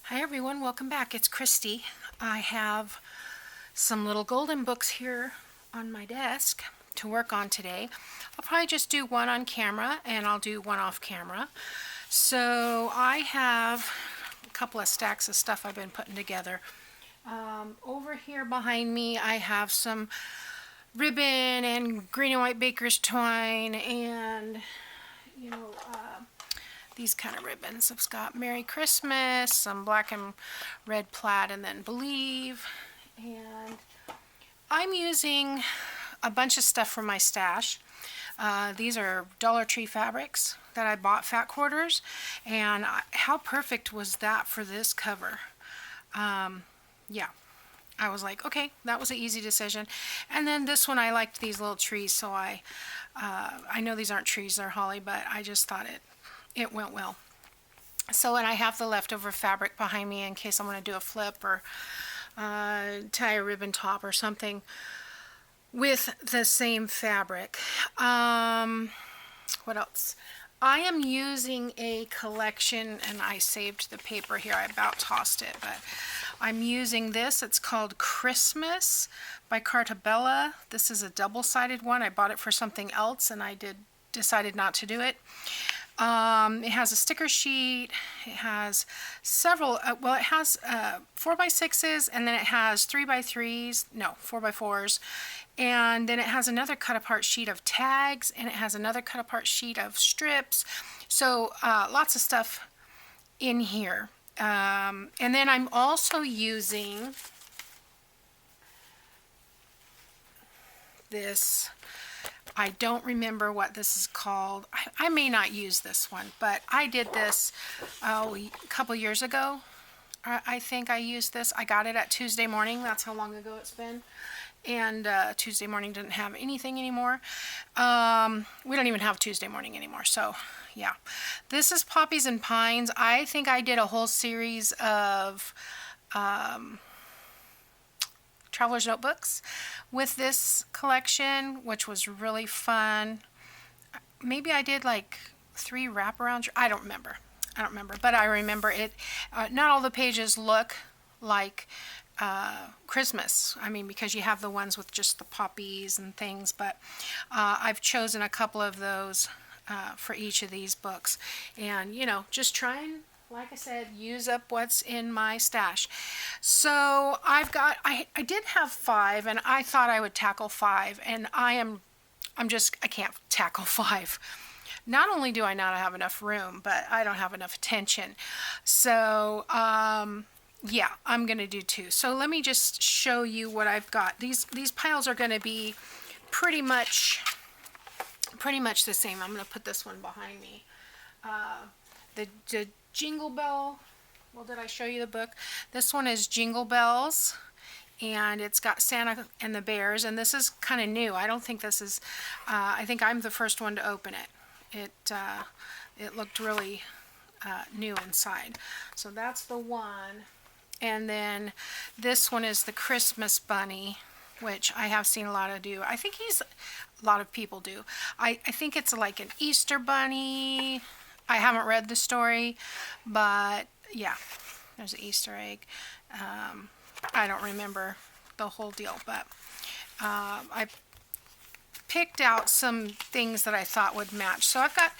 Hi everyone, welcome back. It's Kristi. I have some little golden books here on my desk to work on today. I'll probably just do one on camera and I'll do one off camera. So I have a couple of stacks of stuff I've been putting together. Over here behind me I have some ribbon and green and white baker's twine and these kind of ribbons. It's got Merry Christmas, some black and red plaid, and then Believe. And I'm using a bunch of stuff from my stash. These are Dollar Tree fabrics that I bought, fat quarters, and how perfect was that for this cover? Yeah, I was like, okay, that was an easy decision. And then this one, I liked these little trees, so I know these aren't trees, they're holly, but I just thought it went well. So, and I have the leftover fabric behind me in case I want to do a flip or tie a ribbon top or something with the same fabric. What else? I am using a collection, and I saved the paper here. I about tossed it, but I'm using this. It's called Christmas by Sugarbelle. This is a double-sided one. I bought it for something else, and I decided not to do it. It has a sticker sheet. It has several, well, it has 4x6s, and then it has 3x3s, no, 4x4s, and then it has another cut apart sheet of tags, and it has another cut apart sheet of strips. So lots of stuff in here. And then I'm also using this. I don't remember what this is called. I may not use this one, but I did this a couple years ago. I think I used this. I got it at Tuesday Morning. That's how long ago it's been. And Tuesday Morning didn't have anything anymore. We don't even have Tuesday Morning anymore. So, yeah. This is Poppies and Pines. I think I did a whole series of Traveler's Notebooks with this collection, which was really fun. Maybe I did like 3 wraparounds. I don't remember, but I remember it. Not all the pages look like Christmas. I mean, because you have the ones with just the poppies and things, but I've chosen a couple of those for each of these books, and just trying, like I said, use up what's in my stash. So I did have 5, and I thought I would tackle 5, and I can't tackle 5. Not only do I not have enough room, but I don't have enough attention. So yeah, I'm gonna do 2. So let me just show you what I've got. These piles are gonna be pretty much the same. I'm gonna put this one behind me. The Jingle Bell, well, did I show you the book? This one is Jingle Bells, and it's got Santa and the Bears, and this is kind of new. I don't think this is, I think I'm the first one to open it. It looked really new inside. So that's the one. And then this one is the Christmas Bunny, which I have seen a lot of do. I think a lot of people do. I think it's like an Easter bunny. I haven't read the story, but yeah, there's an Easter egg. I don't remember the whole deal, but I picked out some things that I thought would match. So I've got,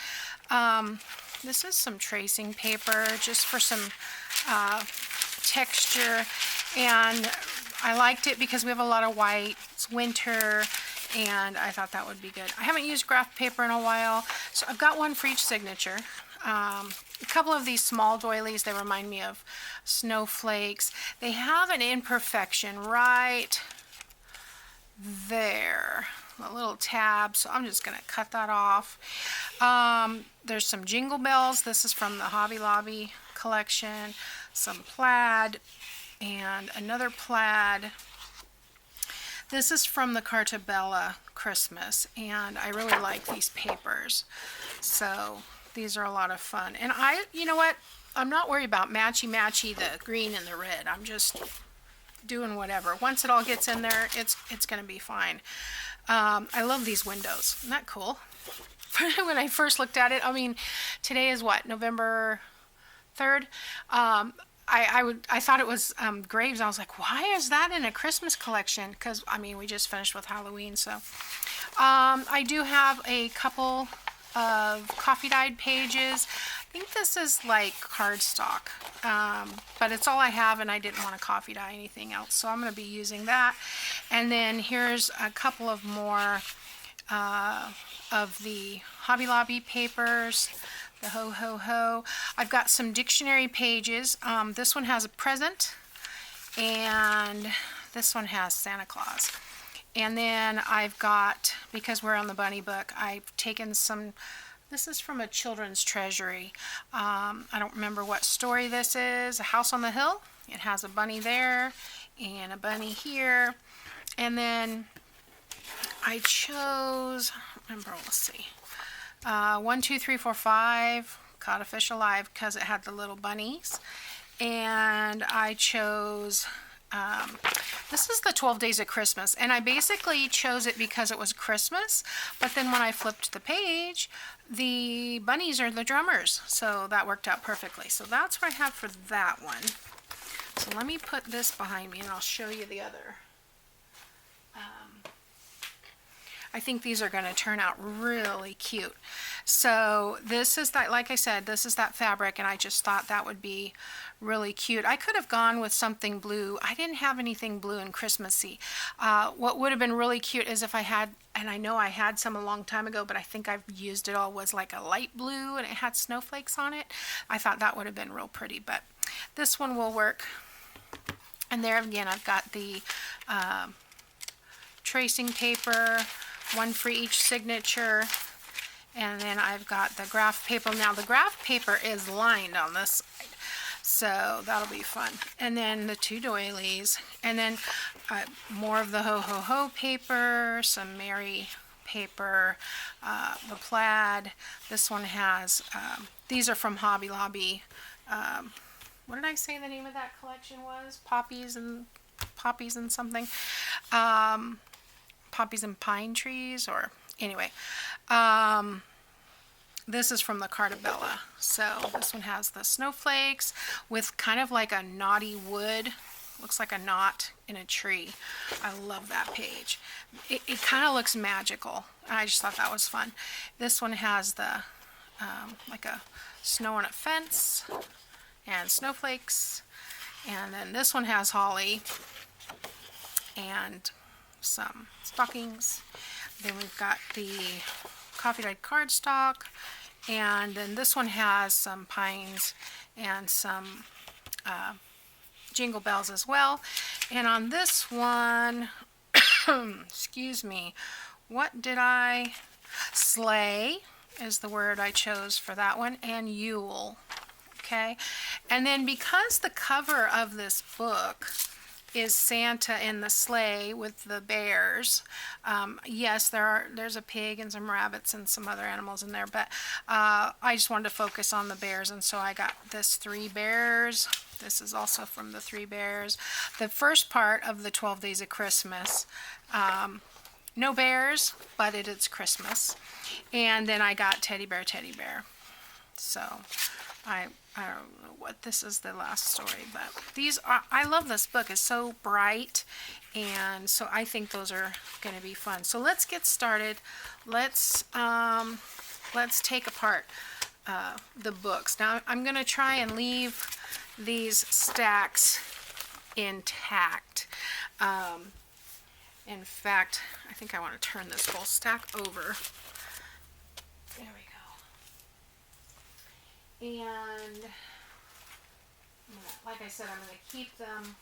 this is some tracing paper just for some texture, and I liked it because we have a lot of white. It's winter, and I thought that would be good. I haven't used graph paper in a while, so I've got one for each signature. A couple of these small doilies, they remind me of snowflakes. They have an imperfection right there, a little tab, so I'm just going to cut that off. There's some Jingle Bells. This is from the Hobby Lobby collection. Some plaid and another plaid. This is from the Sugarbelle Christmas, and I really like these papers. So these are a lot of fun. And you know what? I'm not worried about matchy-matchy, the green and the red. I'm just doing whatever. Once it all gets in there, it's going to be fine. I love these windows. Isn't that cool? When I first looked at it, I mean, today is what, November 3rd? I thought it was graves. I was like, why is that in a Christmas collection? Because I mean, we just finished with Halloween, so I do have a couple of coffee dyed pages. I think this is like cardstock, but it's all I have, and I didn't want to coffee dye anything else, so I'm going to be using that. And then here's a couple of more of the Hobby Lobby papers. The ho ho ho. I've got some dictionary pages. This one has a present, and this one has Santa Claus. And then I've got, because we're on the bunny book, I've taken some, this is from a children's treasury. I don't remember what story this is. A House on the Hill. It has a bunny there and a bunny here. And then I chose, let's see. 1, 2, 3, 4, 5, Caught a Fish Alive, because it had the little bunnies. And I chose, this is the 12 Days of Christmas, and I basically chose it because it was Christmas, but then when I flipped the page, the bunnies are the drummers, so that worked out perfectly. So that's what I have for that one. So let me put this behind me, and I'll show you the other. I think these are going to turn out really cute. So this is that, like I said, this is that fabric, and I just thought that would be really cute. I could have gone with something blue. I didn't have anything blue and Christmassy. What would have been really cute is if I had, and I know I had some a long time ago, but I think I've used it all, was like a light blue and it had snowflakes on it. I thought that would have been real pretty, but this one will work. And there again, I've got the tracing paper, one for each signature, and then I've got the graph paper. Now the graph paper is lined on this side, so that'll be fun. And then the 2 doilies, and then more of the ho ho ho paper, some Mary paper, the plaid. This one has, these are from Hobby Lobby. What did I say the name of that collection was? Poppies and something. Poppies and Pine Trees, or anyway. This is from the Sugarbelle. So this one has the snowflakes with kind of like a knotty wood. Looks like a knot in a tree. I love that page. It kind of looks magical. I just thought that was fun. This one has the like a snow on a fence and snowflakes. And then this one has holly and some stockings. Then we've got the coffee dyed cardstock, and then this one has some pines and some jingle bells as well. And on this one, excuse me, what did I? Sleigh is the word I chose for that one, and Yule. Okay, and then because the cover of this book is Santa in the sleigh with the bears. Yes, there's a pig and some rabbits and some other animals in there, but I just wanted to focus on the bears, and so I got this 3 bears. This is also from the 3 bears. The first part of the 12 Days of Christmas, no bears, but it's Christmas. And then I got teddy bear. So I don't know what this is, the last story, but these are, I love this book. It's so bright, and so I think those are going to be fun. So let's get started. Let's take apart the books. Now I'm going to try and leave these stacks intact. In fact, I think I want to turn this whole stack over. There we go. And like I said, I'm going to keep them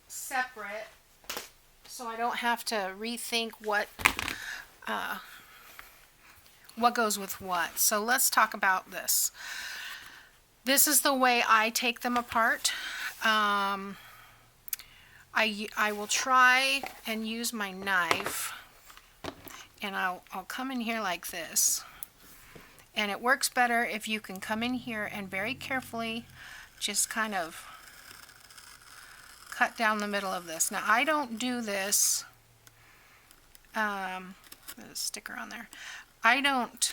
separate so I don't have to rethink what goes with what. So let's talk about this. This is the way I take them apart. I will try and use my knife, and I'll come in here like this. And it works better if you can come in here and very carefully just kind of cut down the middle of this. Now I don't do this, there's a sticker on there. I don't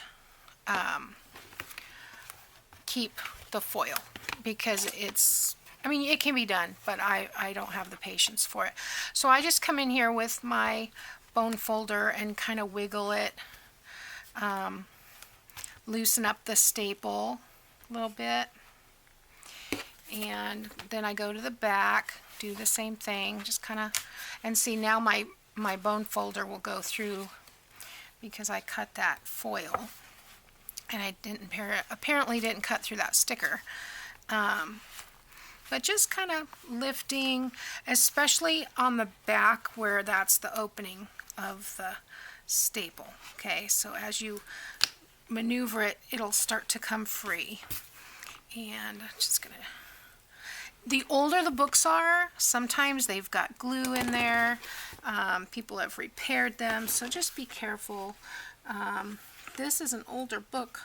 keep the foil because it's, I mean, it can be done, but I don't have the patience for it. So I just come in here with my bone folder and kind of wiggle it, loosen up the staple a little bit, and then I go to the back, do the same thing, just kind of, and see now my bone folder will go through because I cut that foil, and I didn't apparently didn't cut through that sticker. But just kind of lifting, especially on the back where that's the opening of the staple. Okay, so as you maneuver it, it'll start to come free. And I'm just gonna, the older the books are, sometimes they've got glue in there. People have repaired them, so just be careful. This is an older book.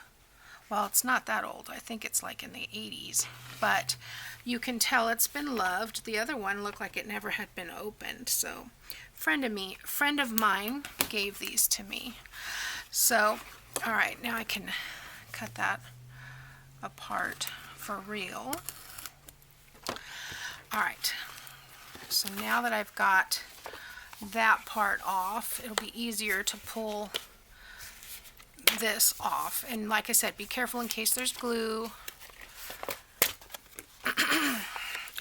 Well, it's not that old. I think it's like in the 80s, but you can tell it's been loved. The other one looked like it never had been opened. So, friend of mine gave these to me. So, all right, now I can cut that apart for real. All right. So now that I've got that part off, it'll be easier to pull this off. And like I said, be careful in case there's glue.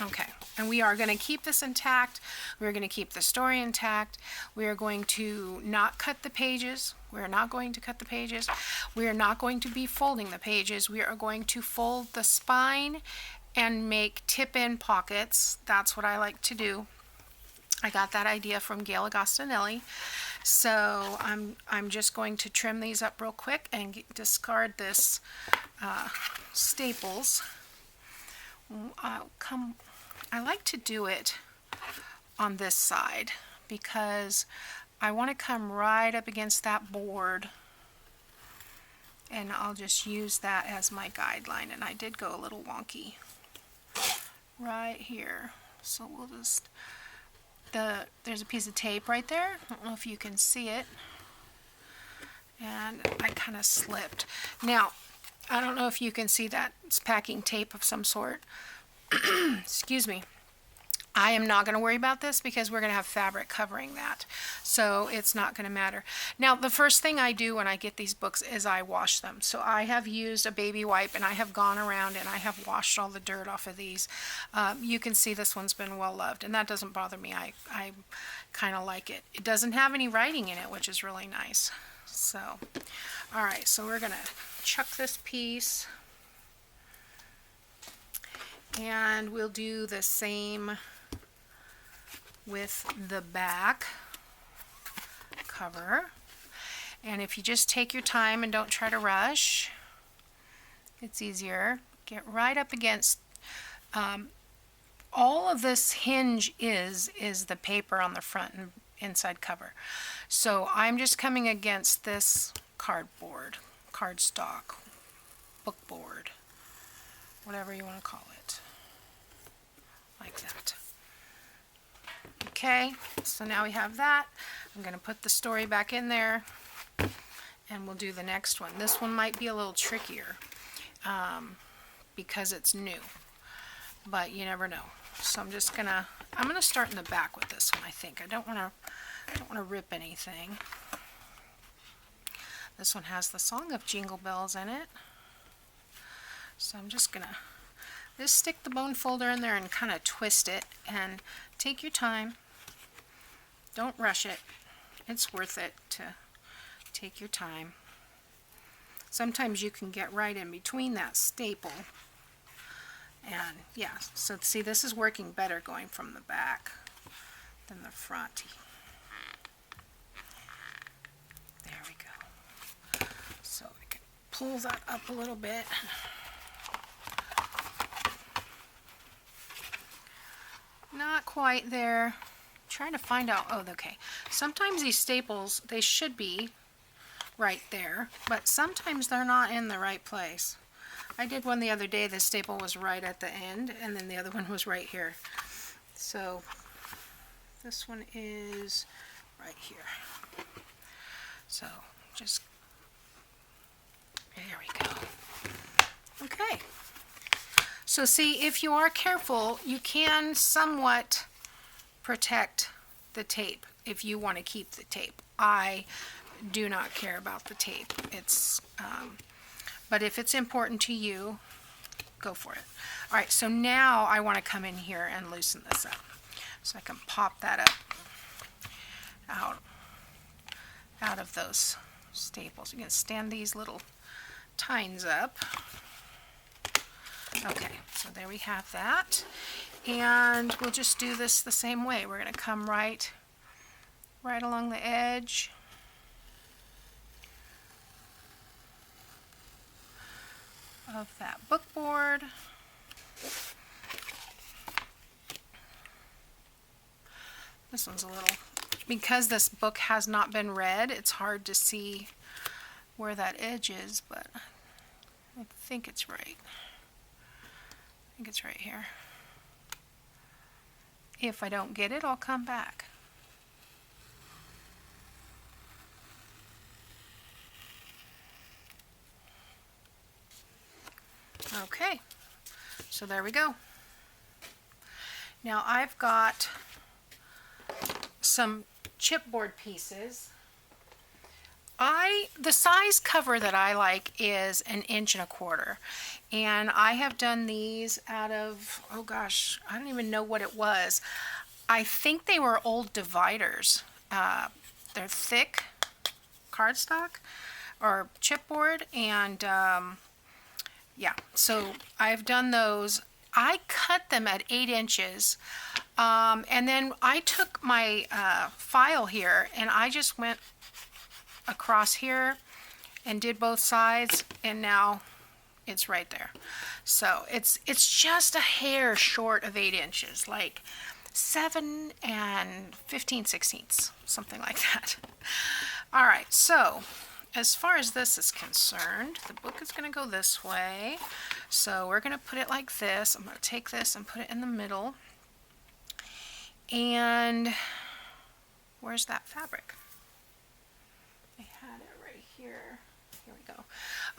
Okay, and we are going to keep this intact. We're going to keep the story intact. We are going to not cut the pages. We're not going to cut the pages. We are not going to be folding the pages. We are going to fold the spine and make tip-in pockets. That's what I like to do. I got that idea from Gail Agostinelli. So I'm just going to trim these up real quick and discard this staples. I like to do it on this side because I want to come right up against that board, and I'll just use that as my guideline. And I did go a little wonky right here, so we'll just, there's a piece of tape right there. I don't know if you can see it, and I kind of slipped. Now, I don't know if you can see that. It's packing tape of some sort. Excuse me. I am not going to worry about this because we're going to have fabric covering that, so it's not going to matter. Now, the first thing I do when I get these books is I wash them. So I have used a baby wipe, and I have gone around and I have washed all the dirt off of these. You can see this one's been well loved, and that doesn't bother me. I kind of like it. It doesn't have any writing in it, which is really nice. So, all right, so we're going to chuck this piece, and we'll do the same with the back cover. And if you just take your time and don't try to rush, it's easier. Get right up against, all of this hinge is the paper on the front and inside cover. So I'm just coming against this cardboard, cardstock, bookboard, whatever you want to call it, like that. Okay, so now we have that. I'm going to put the story back in there, and we'll do the next one. This one might be a little trickier because it's new, but you never know. So I'm going to start in the back with this one. I think I don't want to rip anything. This one has the song of Jingle Bells in it, so I'm just going to just stick the bone folder in there and kind of twist it, and take your time. Don't rush it. It's worth it to take your time. Sometimes you can get right in between that staple. And yeah, so see, this is working better going from the back than the front. There we go. So I can pull that up a little bit. Not quite there. Trying to find out. Oh, okay. Sometimes these staples, they should be right there, but sometimes they're not in the right place. I did one the other day. The staple was right at the end, and then the other one was right here. So this one is right here. So just, there we go. Okay. So see, if you are careful, you can somewhat protect the tape if you want to keep the tape. I do not care about the tape. But if it's important to you, go for it. All right, so now I want to come in here and loosen this up. So I can pop that up out of those staples. You're going to stand these little tines up. Okay, so there we have that. And we'll just do this the same way. We're going to come right along the edge. Of that book board. This one's a little, because this book has not been read, it's hard to see where that edge is, but I think it's right. I think it's right here. If I don't get it, I'll come back. Okay, so there we go. Now I've got some chipboard pieces. The size cover that I like is 1 1/4 inches, and I have done these out of, oh gosh, I don't even know what it was. I think they were old dividers. They're thick cardstock or chipboard, and yeah, so I've done those. I cut them at 8 inches, and then I took my file here and I just went across here and did both sides, and now it's right there. So it's just a hair short of 8 inches, like 7 15/16, something like that. All right, so as far as this is concerned, the book is going to go this way. So we're going to put it like this. I'm going to take this and put it in the middle. And where's that fabric? I had it right here. Here we go.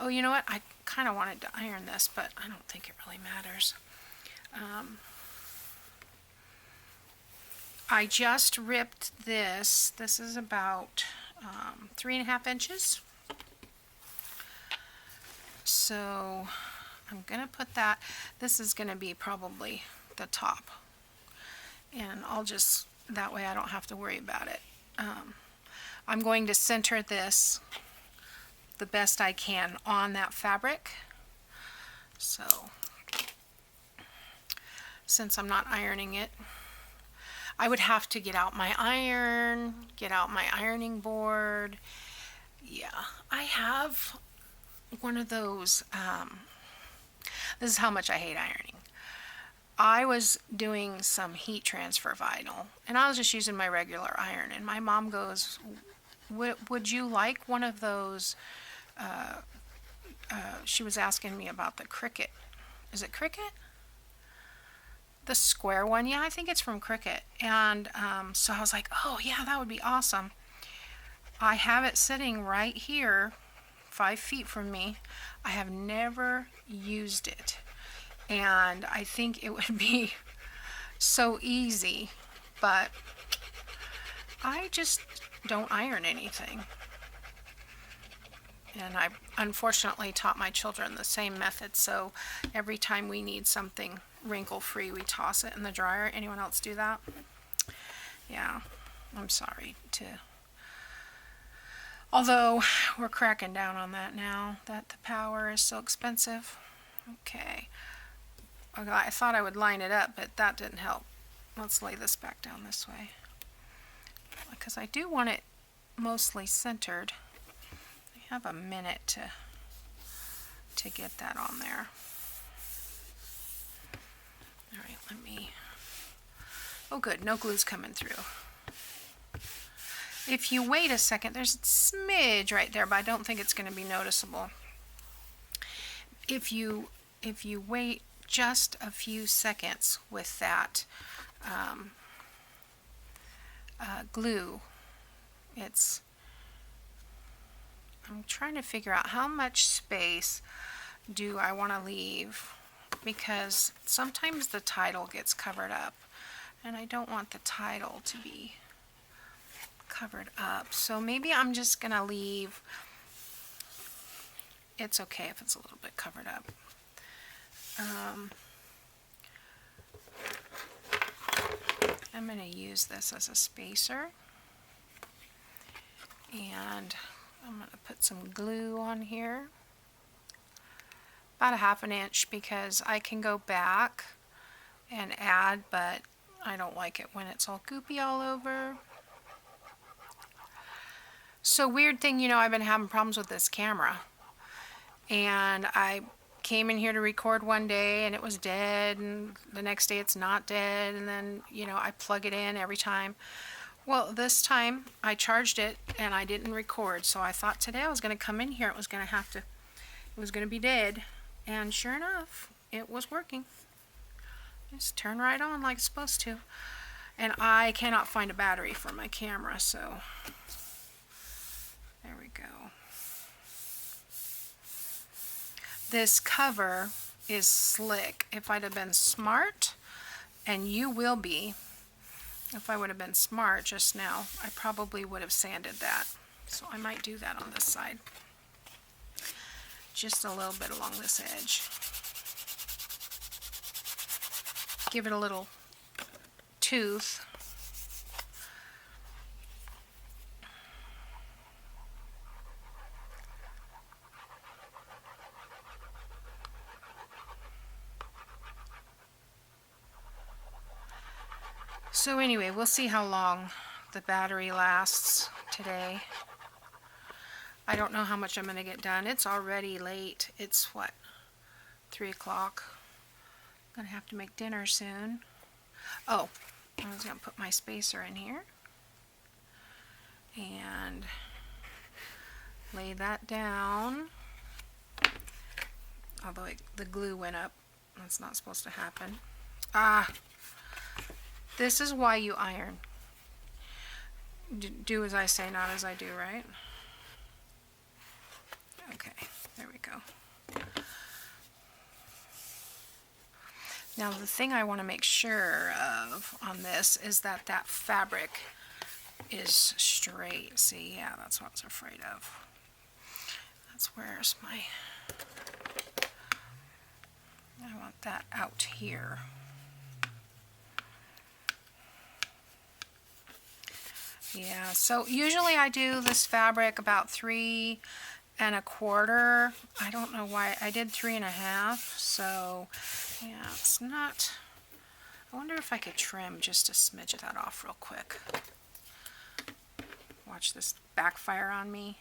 Oh, you know what? I kind of wanted to iron this, but I don't think it really matters. I just ripped this. This is about 3.5 inches. So I'm going to put that. This is going to be probably the top. And I'll just, that way I don't have to worry about it. I'm going to center this the best I can on that fabric. So since I'm not ironing it, I would have to get out my iron, get out my ironing board. Yeah, I have one of those. This is how much I hate ironing. I was doing some heat transfer vinyl, and I was just using my regular iron, and my mom goes, would you like one of those? She was asking me about the Cricut. Is it Cricut? The square one? Yeah, I think it's from Cricut. And so I was like, oh yeah, that would be awesome. I have it sitting right here, 5 feet from me. I have never used it, and I think it would be so easy, but I just don't iron anything. And I unfortunately taught my children the same method, so every time we need something wrinkle-free, we toss it in the dryer. Anyone else do that? Yeah, I'm sorry to. Although we're cracking down on that now that the power is so expensive. Okay, I thought I would line it up, but that didn't help. Let's lay this back down this way, because I do want it mostly centered. I have a minute to get that on there. All right, let me. Oh, good, no glue's coming through. If you wait a second, there's a smidge right there, but I don't think it's going to be noticeable. If you wait just a few seconds with that glue, I'm trying to figure out how much space do I want to leave because sometimes the title gets covered up, and I don't want the title to be covered up. So maybe I'm just gonna leave, it's okay if it's a little bit covered up. I'm going to use this as a spacer, and I'm going to put some glue on here, about a 1/2 inch, because I can go back and add, but I don't like it when it's all goopy all over. So weird thing, you know, I've been having problems with this camera, and I came in here to record one day and it was dead, and the next day it's not dead, and then, you know, I plug it in every time. Well, this time I charged it and I didn't record, so I thought today I was going to come in here, it was going to be dead, and sure enough, it was working. Just turn right on like it's supposed to. And I cannot find a battery for my camera, so there we go. This cover is slick. If I'd have been smart, and you will be, if I would have been smart just now, I probably would have sanded that. So I might do that on this side. Just a little bit along this edge. Give it a little tooth. So anyway, we'll see how long the battery lasts today. I don't know how much I'm going to get done. It's already late. It's what, 3 o'clock. I'm going to have to make dinner soon. Oh, I was going to put my spacer in here and lay that down. Although the glue went up. That's not supposed to happen. This is why you iron. Do as I say, not as I do, right? Okay, there we go. Now the thing I want to make sure of on this is that that fabric is straight. See, yeah, that's what I was afraid of. That's where's my... I want that out here. Yeah, so usually I do this fabric about 3 1/4. I don't know why I did 3 1/2. So yeah, it's not. I wonder if I could trim just a smidge of that off real quick. Watch this backfire on me.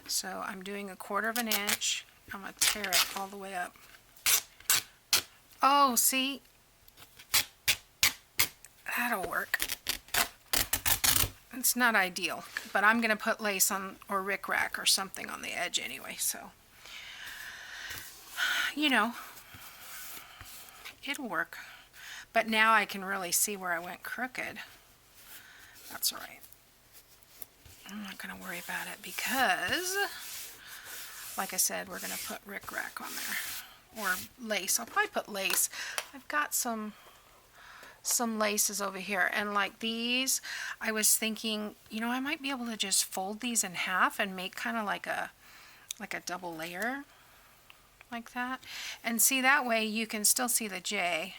So I'm doing 1/4 inch. I'm gonna tear it all the way up. Oh, see, that'll work. It's not ideal, but I'm going to put lace on, or rickrack or something on the edge anyway, so, you know, it'll work. But now I can really see where I went crooked. That's all right. I'm not going to worry about it because, like I said, we're going to put rickrack on there, or lace. I'll probably put lace. I've got some laces over here, and like these, I was thinking, you know, I might be able to just fold these in half and make kind of like a double layer like that, and see, that way you can still see the J.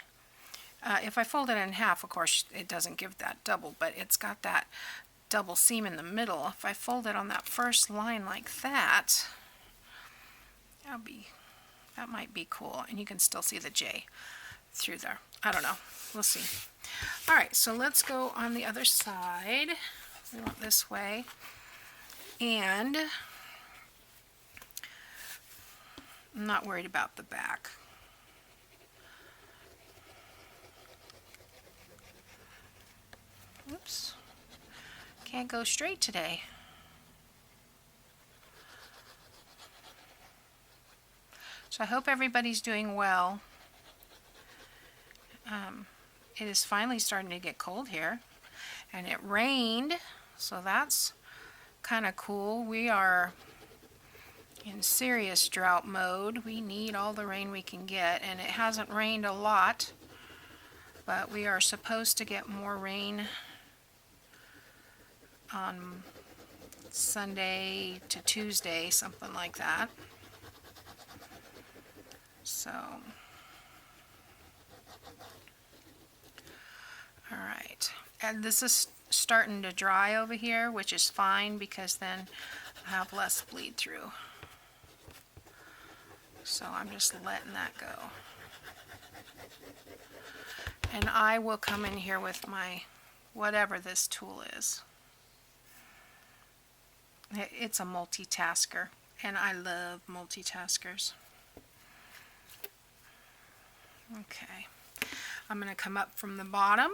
If I fold it in half, of course it doesn't give that double, but it's got that double seam in the middle. If I fold it on that first line like that, that might be cool, and you can still see the J through there. I don't know. We'll see. All right, so let's go on the other side. We want this way. And I'm not worried about the back. Oops. Can't go straight today. So I hope everybody's doing well. It is finally starting to get cold here, and it rained, so that's kind of cool. We are in serious drought mode. We need all the rain we can get, and it hasn't rained a lot, but we are supposed to get more rain on Sunday to Tuesday, something like that. So, all right, and this is starting to dry over here, which is fine because then I have less bleed through. So I'm just letting that go. And I will come in here with my, whatever this tool is. It's a multitasker, and I love multitaskers. Okay, I'm going to come up from the bottom.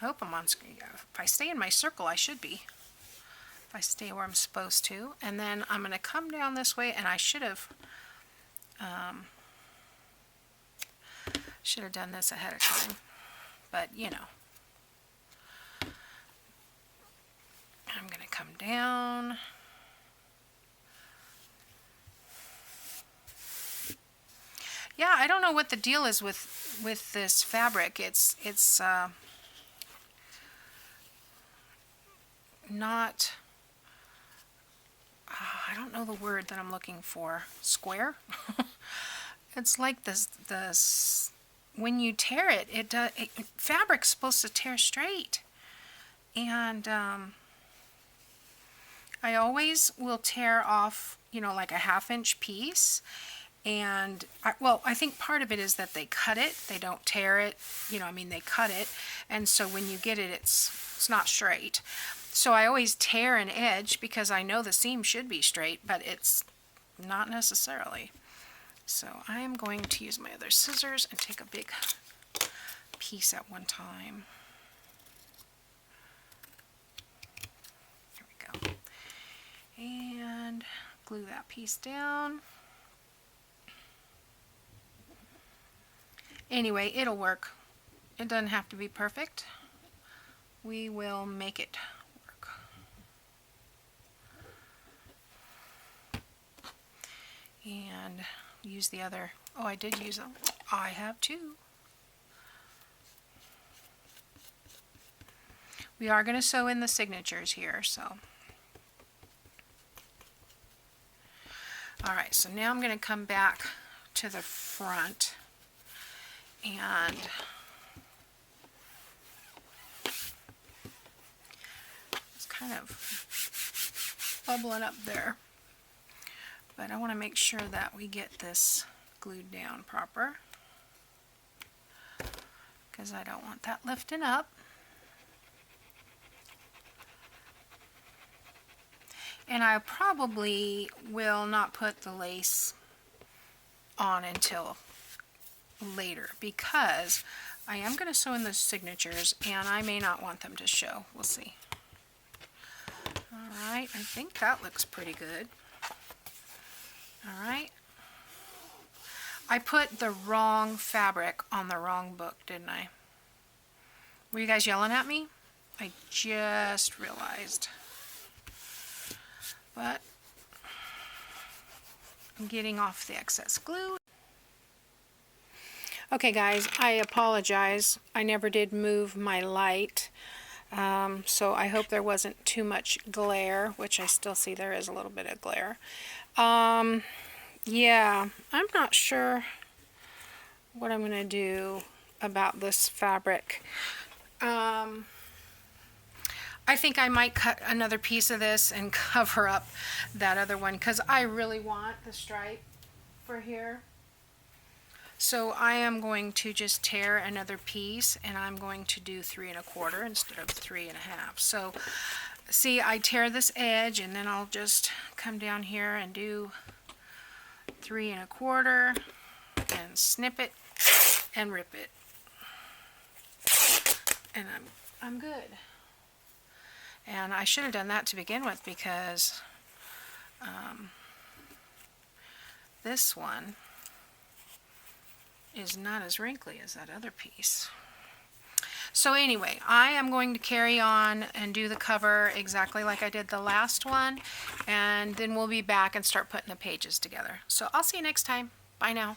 I hope I'm on screen. If I stay in my circle, I should be. If I stay where I'm supposed to. And then I'm going to come down this way, and I should have done this ahead of time. But, you know. I'm going to come down. Yeah, I don't know what the deal is with this fabric. It's not, I don't know the word that I'm looking for. Square? It's like this when you tear it, fabric's supposed to tear straight. And I always will tear off, you know, like a 1/2 inch piece. And, I think part of it is that they cut it. They don't tear it. You know, I mean, they cut it. And so when you get it, it's not straight. So I always tear an edge because I know the seam should be straight, but it's not necessarily. So I am going to use my other scissors and take a big piece at one time. There we go. And glue that piece down. Anyway, it'll work. It doesn't have to be perfect. We will make it work. And use the other. Oh, I did use them. I have two. We are going to sew in the signatures here, so. Alright, so now I'm going to come back to the front. And it's kind of bubbling up there. But I want to make sure that we get this glued down proper, because I don't want that lifting up. And I probably will not put the lace on until later, because I am going to sew in the signatures and I may not want them to show. We'll see. Alright, I think that looks pretty good. Alright. I put the wrong fabric on the wrong book, didn't I? Were you guys yelling at me? I just realized. But I'm getting off the excess glue. Okay guys, I apologize. I never did move my light. So I hope there wasn't too much glare, which I still see there is a little bit of glare. Yeah, I'm not sure what I'm going to do about this fabric. I think I might cut another piece of this and cover up that other one, because I really want the stripe for here. So I am going to just tear another piece, and I'm going to do 3 1/4 instead of 3 1/2. So see, I tear this edge, and then I'll just come down here and do 3 1/4 and snip it and rip it, and I'm good. And I should have done that to begin with, because this one is not as wrinkly as that other piece. So anyway, I am going to carry on and do the cover exactly like I did the last one, and then we'll be back and start putting the pages together. So I'll see you next time. Bye now.